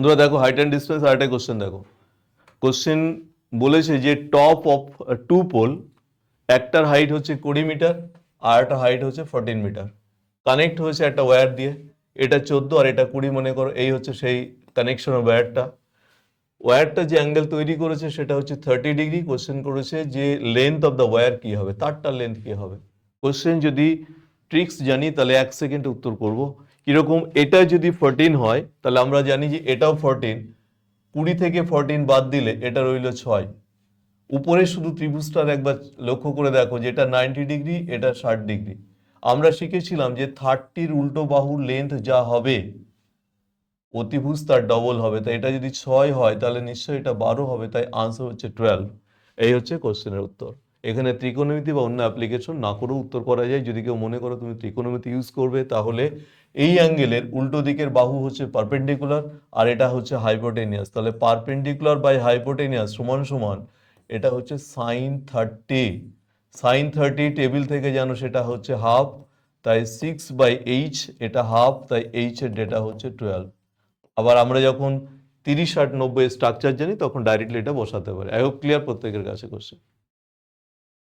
বন্ধুরা দেখো, height and distance আর একটা কোশ্চেন দেখো। কোশ্চেন বলেছে যে টপ অফ টু পোল, একটার হাইট হচ্ছে 20 মিটার আর একটা হাইট হচ্ছে 14 মিটার, কানেক্ট হয়েছে একটা ওয়্যার দিয়ে। এটা 14 আর এটা 20 মনে করো, এই হচ্ছে সেই কানেকশন ওয়্যারটা। ওয়্যারটা যে অ্যাঙ্গেল তৈরি করেছে সেটা হচ্ছে 30 ডিগ্রি। কোশ্চেন করেছে যে লেন্থ অফ দ্য ওয়্যার কি হবে, তারটার লেন্থ কি হবে। কোশ্চেন যদি ট্রিক্স জানি তাহলে 1 সেকেন্ডে উত্তর করব। কিরকম, এটা যদি 14 হয় তাহলে আমরা জানি যে এটাও 14, 20 থেকে 14 বাদ দিলে এটা রইল 6। উপরে শুধু ত্রিভুজটার একবার লক্ষ্য করে দেখো যে এটা 90 ডিগ্রি, এটা 60 ডিগ্রি। আমরা শিখেছিলাম যে 30-র উল্টো বাহুর লেন্থ যা হবে অতিভুজ তার ডবল হবে, তাই এটা যদি 6 হয় তাহলে নিশ্চয়ই এটা 12 হবে, তাই আনসার হচ্ছে 12। এই হচ্ছে কোশ্চেনের উত্তর। এখানে ত্রিকোণমিতি বা অন্য অ্যাপ্লিকেশন না করেও উত্তর করা যায়। যদি কেউ মনে করো তুমি ত্রিকোণমিতি ইউজ করবে, তাহলে এই অ্যাঙ্গেলের উল্টো দিকের বাহু হচ্ছে পারপেন্ডিকুলার আর এটা হচ্ছে হাইপোটেনিয়াস, তাহলে পারপেন্ডিকুলার বাই হাইপোটেনিয়াস সমান সমান এটা হচ্ছে সাইন 30। সাইন 30 টেবিল থেকে জানো সেটা হচ্ছে হাফ, তাই 6/h, এটা হাফ, তাই h এর ডেটা হচ্ছে 12। আবার আমরা যখন 30, 60, 90 স্ট্রাকচার জানি তখন ডাইরেক্টলি এটা বসাতে পারি। আই হোপ ক্লিয়ার প্রত্যেকের কাছে কোশ্চেন।